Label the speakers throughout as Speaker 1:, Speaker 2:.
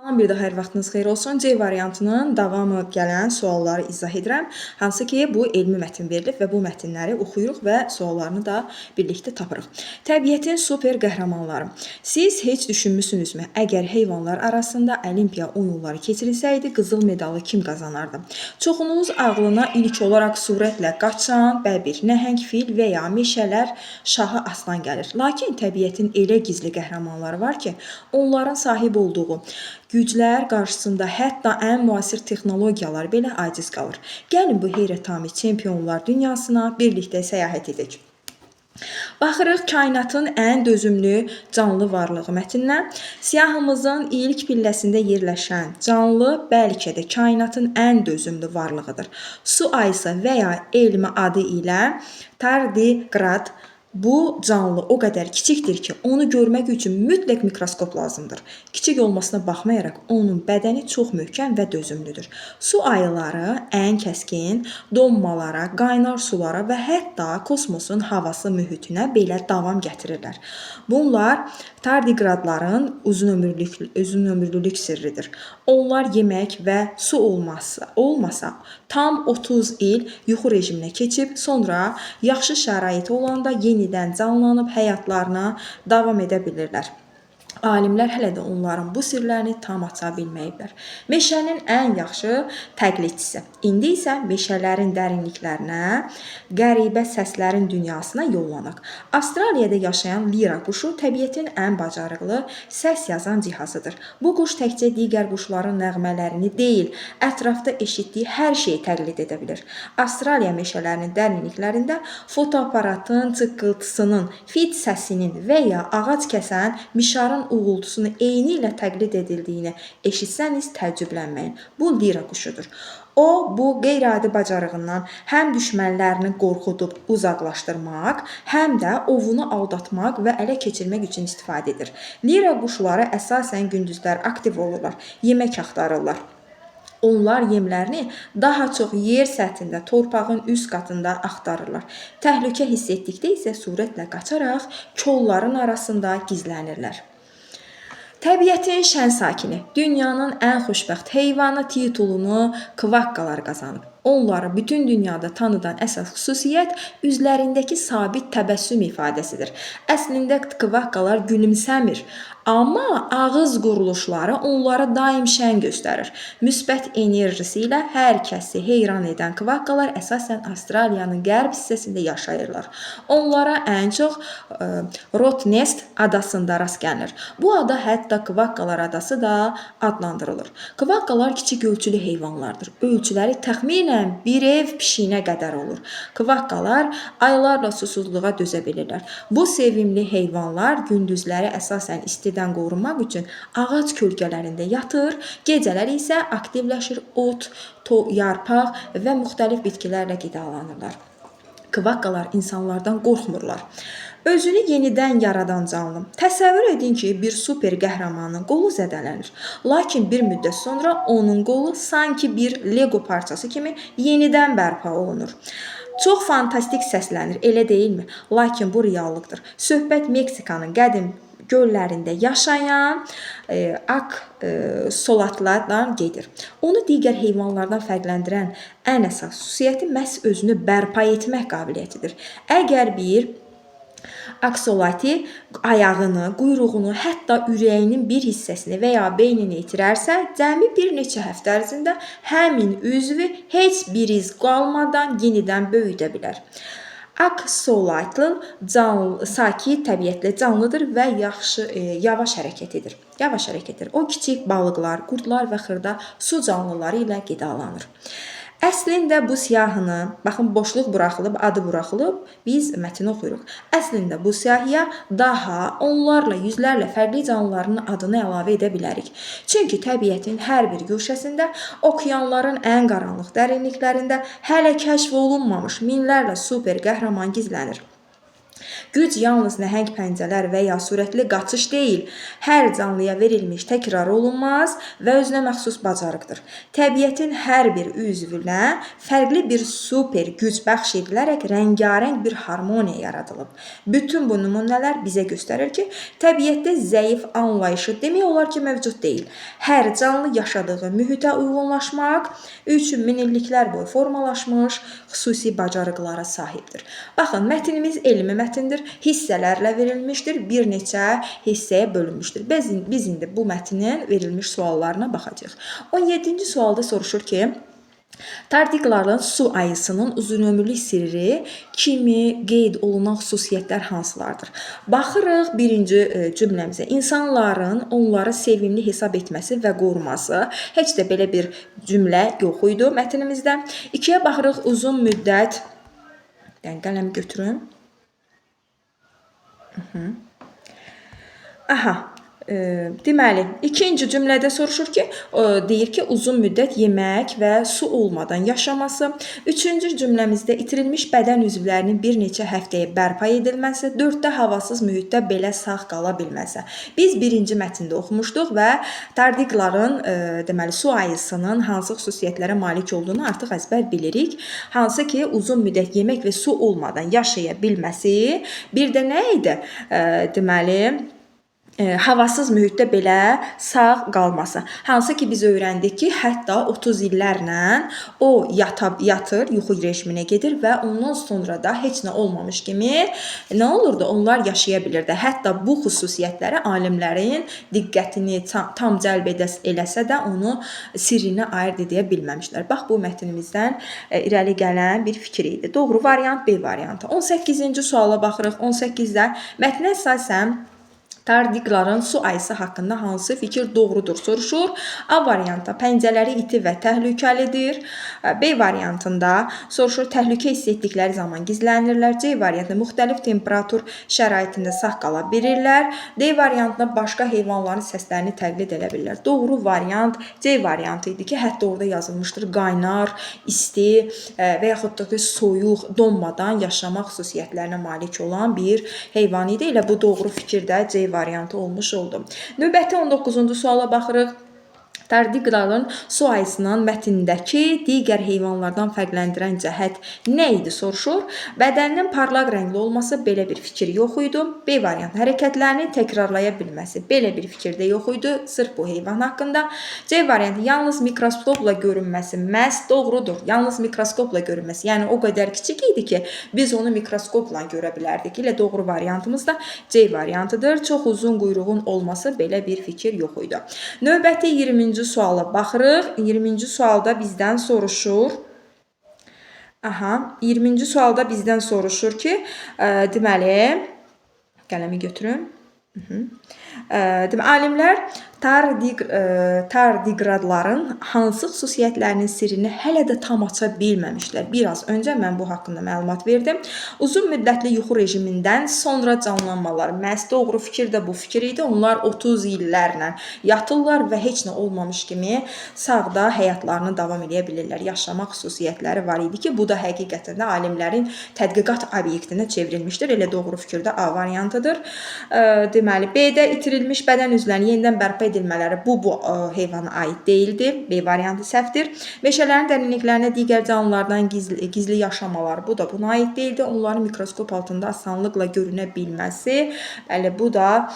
Speaker 1: Bir daha hər vaxtınız xeyir olsun. C variantının davamı gələn sualları izah edirəm. Hansı ki, bu elmi mətin verilib və bu mətinləri oxuyuruq və suallarını da birlikdə tapırıq. Təbiətin super qəhrəmanları. Siz heç düşünmüsünüzmü? Əgər heyvanlar arasında olimpiya oyunları keçirilsəydi, qızıl medalı kim qazanardı? Çoxunuz ağlına ilk olaraq surətlə qaçan, bəbir, nəhəng fil və ya meşələr, şahı aslan gəlir. Lakin təbiətin elə gizli qəhrəmanları var ki, onların sahib olduğu güclər qarşısında hətta ən müasir texnologiyalar belə aciz qalır. Gəlin bu heyrətamiz çempionlar dünyasına birlikdə səyahət edək. Baxırıq kainatın ən dözümlü canlı varlığı mətninə. Siyahımızın ilk pilləsində yerləşən canlı bəlkə də kainatın ən dözümlü varlığıdır. Su ayısı və ya elmi adı ilə tardigrad. Bu canlı o qədər kiçikdir ki, onu görmək üçün mütləq mikroskop lazımdır. Kiçik olmasına baxmayaraq, onun bədəni çox möhkəm və dözümlüdür. Su ayıları ən kəskin donmalara, qaynar sulara və hətta kosmosun havası mühitinə belə davam gətirirlər. Bunlar tardigradların uzunömürlülük sirridir. Onlar yemək və su olmasa tam 30 il yuxu rejiminə keçib, sonra yaxşı şəraiti olanda yenidən canlanıb həyatlarına davam edə bilirlər. Alimlər hələ də onların bu sirlərini tam aça bilməyiblər. Meşənin ən yaxşı təqlidçisi. İndi isə meşələrin dərinliklərinə, qəribə səslərin dünyasına yollanaq. Avstraliyada yaşayan lira quşu təbiətin ən bacarıqlı səs yazan cihazıdır. Bu quş təkcə digər quşların nəğmələrini deyil, ətrafda eşitdiyi hər şeyi təqlid edə bilir. Avstraliya meşələrinin dərinliklərində fotoaparatın çıqqıltısının, fit səsinin və ya ağac kəsən mişarın uğultusunu eyni ilə təqlid edildiyini eşitsəniz təəccüblənməyin. Bu lira quşudur. O, bu qeyri-adi bacarığından həm düşmənlərini qorxudub uzaqlaşdırmaq, həm də ovunu aldatmaq və ələ keçirmək üçün istifadə edir. Lira quşları əsasən gündüzlər aktiv olurlar, yemək axtarırlar. Onlar yemlərini daha çox yer səthində, torpağın üst qatında axtarırlar. Təhlükə hiss etdikdə isə sürətlə qaçaraq kolların arasında gizlənirlər. Təbiətin şən sakini, dünyanın ən xoşbəxt heyvanı titulunu kvakkalar qazanıb. Onları bütün dünyada tanıdan əsas xüsusiyyət üzlərindəki sabit təbəssüm ifadəsidir. Əslində kvakkalar gülümsəmir, amma ağız quruluşları onları daim şən göstərir. Müsbət enerjisi ilə hər kəsi heyran edən kvakkalar əsasən Avstraliyanın qərb hissəsində yaşayırlar. Onlara ən çox Rottnest adasında rast gəlinir. Bu ada hətta kvakkalar adası da adlandırılır. Kvakkalar kiçik ölçülü heyvanlardır. Ölçüləri təxminən bir ev pişiyinə qədər olur. Kvakkalar aylarla susuzluğa dözə bilirlər. Bu sevimli heyvanlar gündüzləri əsasən istidən qorunmaq üçün ağac kölgələrində yatır, gecələr isə aktivləşir, ot, yarpaq və müxtəlif bitkilərlə qidalanırlar. Kvakkalar insanlardan qorxmurlar. Özünü yenidən yaradan canlı. Təsəvvür edin ki, bir super qəhrəmanın qolu zədələnir. Lakin bir müddət sonra onun qolu sanki bir Lego parçası kimi yenidən bərpa olunur. Çox fantastik səslənir, elə deyilmi? Lakin bu reallıqdır. Söhbət Meksikanın qədim göllərində yaşayan aksolotlardan gedir. Onu digər heyvanlardan fərqləndirən ən əsas xüsusiyyəti məhz özünü bərpa etmək qabiliyyətidir. Əgər bir aksoloti ayağını, quyruğunu, hətta ürəyinin bir hissəsini və ya beynini itirərsə, cəmi bir neçə həftə ərzində həmin üzvü heç bir iz qalmadan yenidən böyüdə bilər. Aksolotl sakit təbiətli canlıdır və yavaş hərəkət edir. O kiçik balıqlar, qurdlar və xırda su canlıları ilə qidalanır. Əslində bu siyahını, baxın boşluq buraxılıb, adı buraxılıb, biz mətni oxuyuruq. Əslində bu siyahıya daha onlarla, yüzlərlə fərqli canlıların adını əlavə edə bilərik. Çünki təbiətin hər bir güşəsində, okeanların ən qaranlıq dərinliklərində hələ kəşf olunmamış minlərlə super qəhrəman gizlənir. Güc yalnız nəhəng pəncələr və ya sürətli qaçış deyil, hər canlıya verilmiş təkrar olunmaz və özünə məxsus bacarıqdır. Təbiətin hər bir üzvünə fərqli bir super güc bəxş edilərək rəngarəng bir harmoniya yaradılıb. Bütün bu nümunələr bizə göstərir ki, təbiətdə zəif anlayışı demək olar ki, mövcud deyil. Hər canlı yaşadığı mühitə uyğunlaşmaq üçün minilliklər boyu formalaşmış xüsusi bacarıqlara sahibdir. Baxın, mətnimiz elmi mətindir, hissələrlə verilmişdir, bir neçə hissəyə bölünmüşdür. Biz indi bu mətnin verilmiş suallarına baxacağıq. 17-ci sualda soruşur ki, tardiqların su ayısının uzunömürlük sirri kimi qeyd olunan xüsusiyyətlər hansılardır? Baxırıq birinci cümləmizə. İnsanların onları sevimli hesab etməsi və qoruması. Heç də belə bir cümlə yox idi mətnimizdə. 2-yə baxırıq uzun müddət. Qələm götürün. Deməli, ikinci cümlədə soruşur ki, deyir ki, uzun müddət yemək və su olmadan yaşaması. Üçüncü cümləmizdə itirilmiş bədən üzvlərinin bir neçə həftəyə bərpa edilməsi. 4-də havasız mühitdə belə sağ qala bilməsi. Biz birinci mətndə oxumuşduq və tardiqların, deməli, su ayısının hansı xüsusiyyətlərə malik olduğunu artıq əzbər bilirik. Hansı ki, uzun müddət yemək və su olmadan yaşaya bilməsi. Bir də nə idi? Deməli, havasız mühitdə belə sağ qalması. Hansı ki biz öyrəndik ki, hətta 30 illərlə o yatır, yuxu rejiminə gedir və ondan sonra da heç nə olmamış kimi nə olurdu? Onlar yaşaya bilirdi. Hətta bu xüsusiyyətləri alimlərin diqqətini tam cəlb eləsə də onu sirrini ayırd edə bilməmişlər. Bax, bu mətnimizdən irəli gələn bir fikir idi. Doğru variant B variantı. 18-ci suala baxırıq. 18-də mətnə əsasən tardiqların su ayısı haqqında hansı fikir doğrudur soruşur. A variantda pəncələri iti və təhlükəlidir. B variantında soruşur təhlükə hiss etdikləri zaman gizlənirlər. C variantında müxtəlif temperatur şəraitində sağ qala bilirlər. D variantında başqa heyvanların səslərini təqlid edə bilirlər. Doğru variant C variantı idi ki, hətta orada yazılmışdır qaynar, isti və yaxud da ki, soyuq, donmadan yaşamaq xüsusiyyətlərinə malik olan bir heyvan idi. Elə bu doğru fikir də C variantı olmuş oldu. Növbəti 19-cu suala baxırıq. Tardiqların su ayısının mətnindəki digər heyvanlardan fərqləndirən cəhət nə idi soruşur. Bədəninin parlaq rəngli olması belə bir fikir yox idi. B variantı hərəkətlərini təkrarlaya bilməsi belə bir fikir də yox idi. Sırf bu heyvan haqqında. C variantı yalnız mikroskopla görünməsi məhz doğrudur. Yalnız mikroskopla görünməsi. Yəni o qədər kiçik idi ki, biz onu mikroskopla görə bilərdik. Elə doğru variantımız da C variantıdır. Çox uzun quyruğun olması belə bir fikir yox idi. Növbəti 20-ci suala baxırıq. 20-ci sualda bizdən soruşur. 20-ci sualda bizdən soruşur ki, deməli, qələmi götürün. Alimlər tardiqradların hansı xüsusiyyətlərinin sirrini hələ də tam aça bilməmişlər. Biraz öncə mən bu haqqında məlumat verdim. Uzun müddətli yuxu rejimindən sonra canlanmalar. Məhz doğru fikir də bu fikir idi. Onlar 30 illərlə yatırlar və heç nə olmamış kimi sağda həyatlarını davam edə bilirlər. Yaşamaq xüsusiyyətləri var idi ki, bu da həqiqətən də alimlərin tədqiqat obyektinə çevrilmişdir. Elə doğru fikir də A variantıdır. Deməli, B-də itirilmiş bədən üzvlərinin yenidən bərpa edilmələri bu heyvana aid deyildi. B variantı səhvdir. Meşələrin dərinliklərində digər canlılardan gizli yaşamalar, bu da buna aid deyildi. Onların mikroskop altında asanlıqla görünə bilməsi, bəli, bu da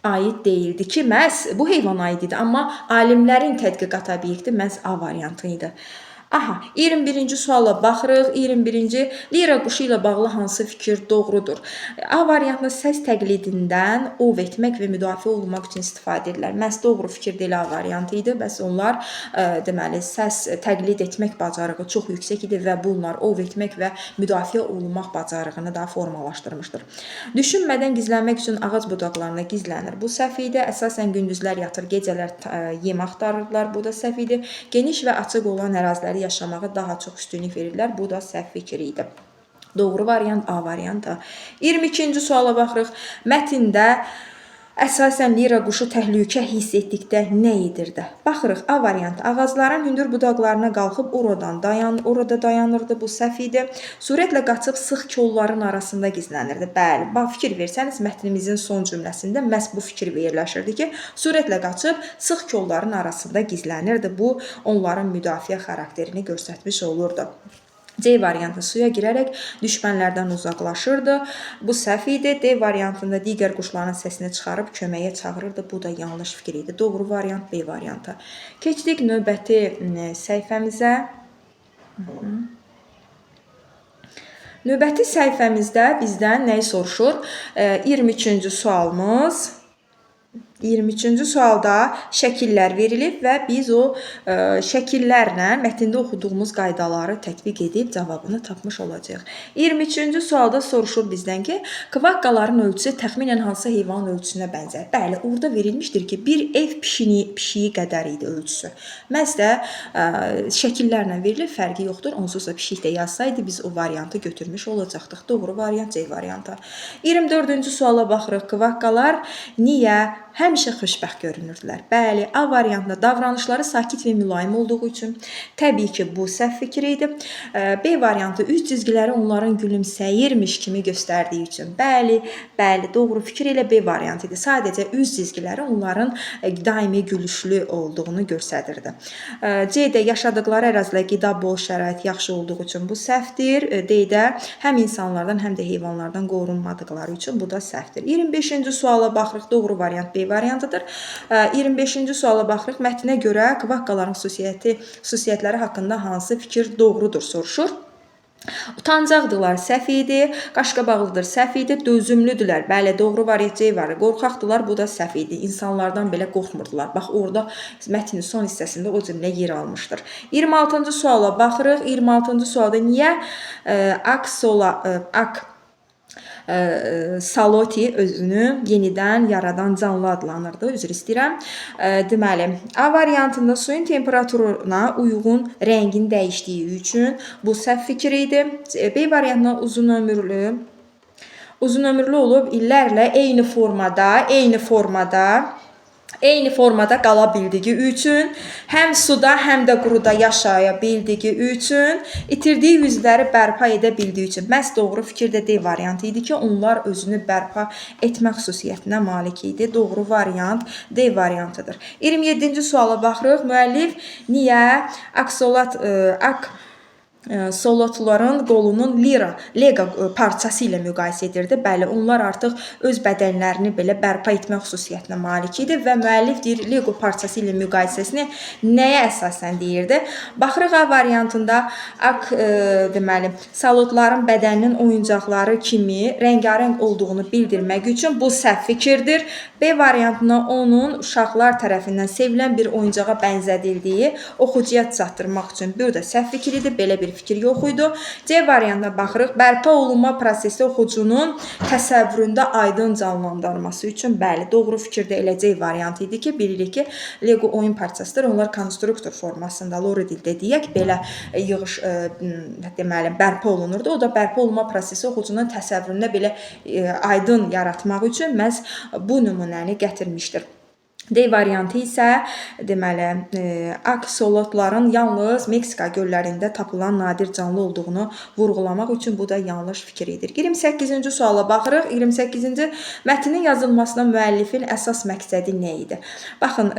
Speaker 1: aid deyildi ki, məhz bu heyvana aid idi. Amma alimlərin tədqiqat obyekti məhz A variantı idi. 21-ci suala baxırıq. 21-ci lira quşu ilə bağlı hansı fikir doğrudur? A variantında səs təqlidindən ov etmək və müdafiə olunmaq üçün istifadə edirlər. Məhz doğru fikir də A variantı idi. Bəs onlar deməli səs təqlid etmək bacarığı çox yüksək idi və bunlar ov etmək və müdafiə olunmaq bacarığını da formalaşdırmışdır. Düşünmədən gizlənmək üçün ağac budaqlarında gizlənir. Bu səhv idi. Əsasən gündüzlər yatır, gecələr yem axtarırlar. Bu da səhv idi. Geniş və açıq olan əraziləri yaşamağa daha çox üstünlük verirlər. Bu da səhv fikir idi. Doğru variant A variantı. 22-ci suala baxırıq. Mətndə Əsasən lira quşu təhlükə hiss etdikdə nə edirdi? Baxırıq, A variantı. Ağacların hündür budaqlarına qalxıb orada dayanırdı. Bu səhv idi. Sürətlə qaçıb sıx kolların arasında gizlənirdi. Bəli, fikir versəniz mətnimizin son cümləsində məhz bu fikir yerləşirdi ki, sürətlə qaçıb sıx kolların arasında gizlənirdi. Bu onların müdafiə xarakterini göstərmiş olurdu. C variantı suya girərək düşmənlərdən uzaqlaşırdı. Bu səhv idi. D variantında digər quşların səsini çıxarıb köməyə çağırırdı. Bu da yanlış fikir idi. Doğru variant B variantı. Keçdik növbəti səhifəmizə. Növbəti səhifəmizdə bizdən nəyi soruşur? 23-cü sualımız. 23-cü sualda şəkillər verilib və biz o şəkillərlə mətndə oxuduğumuz qaydaları tətbiq edib cavabını tapmış olacağıq. 23-cü sualda soruşur bizdən ki, kvakkaların ölçüsü təxminən hansı heyvanın ölçüsünə bənzər? Bəli, orada verilmişdir ki, bir ev pişiyi qədər idi ölçüsü. Məhz də şəkillərlə verilib, fərqi yoxdur. Onsuz da pişik də yazsaydı biz o variantı götürmüş olacaqdıq. Doğru variant C variantı. 24-cü suala baxırıq. Kvakkalar niyə həmişə xoşbəxt görünürdülər? Bəli, A variantında davranışları sakit və mülayim olduğu üçün. Təbii ki, bu səhv fikir idi. B variantı üst cizgiləri onların gülümsəyirmiş kimi göstərdiyi üçün. Bəli, doğru fikir ilə B variantı idi. Sadəcə üst cizgiləri onların daimi gülüşlü olduğunu göstərirdi. C-də yaşadıkları ərazidə qida bol şərait yaxşı olduğu üçün bu səhvdir. D-də həm insanlardan, həm də heyvanlardan qorunmadıkları üçün bu da səhvdir. 25-ci suala baxırıq. Doğru variant B variantıdır. 25-ci suala baxırıq. Mətnə görə kvakkaların xüsusiyyətləri haqqında hansı fikir doğrudur soruşur. Utancaqdılar, səhv idi. Qaşqabaqlıdır, səhv idi. Dözümlüdülər. Bəli, doğru variant C var. Qorxaqdılar, bu da səhv idi. İnsanlardan belə qorxmurdular. Bax, orada mətnin son hissəsində o cümlə yer almışdır. 26-cı suala baxırıq. 26-cı sualda niyə Saloti özünü yenidən yaradan canlı adlanırdı. Üzr istəyirəm. Deməli, A variantında suyun temperaturuna uyğun rəngin dəyişdiyi üçün bu səhv fikir idi. B variantında uzun ömürlü olub illərlə eyni formada qala bildiyi üçün, həm suda, həm də quruda yaşaya bildiyi üçün, itirdiyi üzvləri bərpa edə bildiyi üçün. Məhz doğru fikir də D variantı idi ki, onlar özünü bərpa etmə xüsusiyyətinə malik idi. Doğru variant D variantıdır. 27-ci suala baxırıq. Müəllif niyə solotların qolunun Lego parçası ilə müqayisə edirdi. Bəli, onlar artıq öz bədənlərini belə bərpa etmə xüsusiyyətinə malik idi və müəllif deyir, Lego parçası ilə müqayisəsini nəyə əsasən deyirdi? Baxırıq A variantında deməli, solotların bədəninin oyuncaqları kimi rəngarəng olduğunu bildirmək üçün bu səhv fikirdir. B variantında onun uşaqlar tərəfindən sevilən bir oyuncağa bənzədildiyi oxucuya çatdırmaq üçün. Bu da səhv fikir idi. Belə bir fikir yox idi. C variantına baxırıq. Bərpa olunma prosesi oxucunun təsəvvüründə aydın canlandırması üçün. Bəli, doğru fikir də elə C variantı idi ki, bilirik ki, Lego oyun parçasıdır. Onlar konstruktor formasında, lore dildə deyək, belə yığış deməli bərpa olunurdu. O da bərpa olunma prosesi oxucunun təsəvvüründə belə aydın yaratmaq üçün məhz bu nümunəni gətirmişdir. D variantı isə deməli aksolotların yalnız Meksika göllərində tapılan nadir canlı olduğunu vurğulamaq üçün bu da yanlış fikir edir. 28-ci suala baxırıq. 28-ci mətnin yazılmasına müəllifin əsas məqsədi nə idi? Baxın,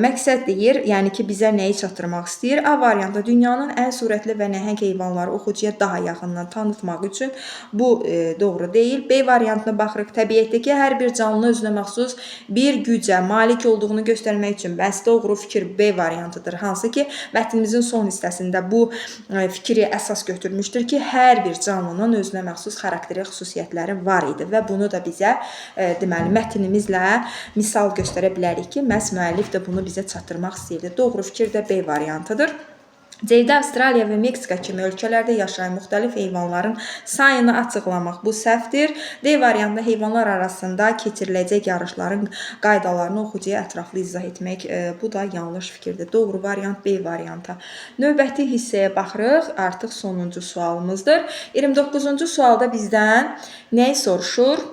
Speaker 1: məqsəd deyir, yəni ki, bizə nəyi çatdırmaq istəyir? A variantı dünyanın ən sürətli və nəhəng heyvanları oxucuya daha yaxından tanıtmaq üçün bu doğru deyil. B variantına baxırıq. Təbiətdəki hər bir canlı özünə məxsus bir gücə malik olduğunu göstərmək üçün bəs doğru fikir B variantıdır. Hansı ki, mətnimizin son hissəsində bu fikri əsas götürmüşdür ki, hər bir canlının özünə məxsus xarakteri xüsusiyyətləri var idi və bunu da bizə deməli mətnimizlə misal göstərə bilərik ki, məhz müəllif də bunu bizə çatdırmaq istəyirdi. Doğru fikir də B variantıdır. C-də Avstraliya və Meksika kimi ölkələrdə yaşayan müxtəlif heyvanların sayını açıqlamaq bu səhvdir. D variantında heyvanlar arasında keçiriləcək yarışların qaydalarını oxucuya ətraflı izah etmək bu da yanlış fikirdir. Doğru variant B variantı. Növbəti hissəyə baxırıq. Artıq sonuncu sualımızdır. 29-cu sualda bizdən nəyi soruşur?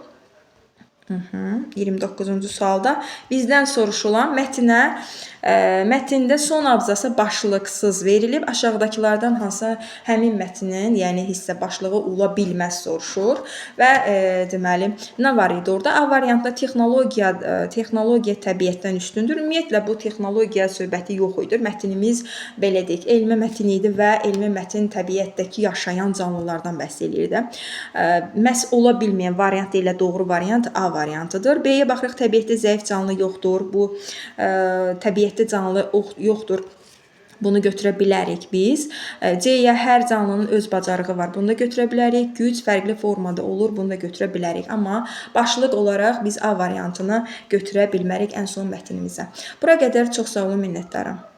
Speaker 1: 29-cu sualda bizdən soruşulan mətndə son abzasa başlıqsız verilib. Aşağıdakılardan hansı həmin mətnin, yəni hissə başlığı ola bilməz soruşur və deməli nə var idi orada? A variantda texnologiya təbiətdən üstündür. Ümumiyyətlə bu texnologiya söhbəti yox idi. Mətnimiz belə deyək, elmi mətn idi və elmi mətn təbiətdəki yaşayan canlılardan bəhs eləyirdi. Məhz ola bilməyən variant ilə doğru variant A variantıdır. B-yə baxırıq, təbiətdə zəif canlı yoxdur. Bu təbiətdə canlı yoxdur. Bunu götürə bilərik biz. C-yə hər canlının öz bacarığı var. Bunu da götürə bilərik. Güc fərqli formada olur. Bunu da götürə bilərik. Amma başlıq olaraq biz A variantını götürə bilmərik ən son mətnimizə. Bura qədər çox sağ olun, minnətdaram.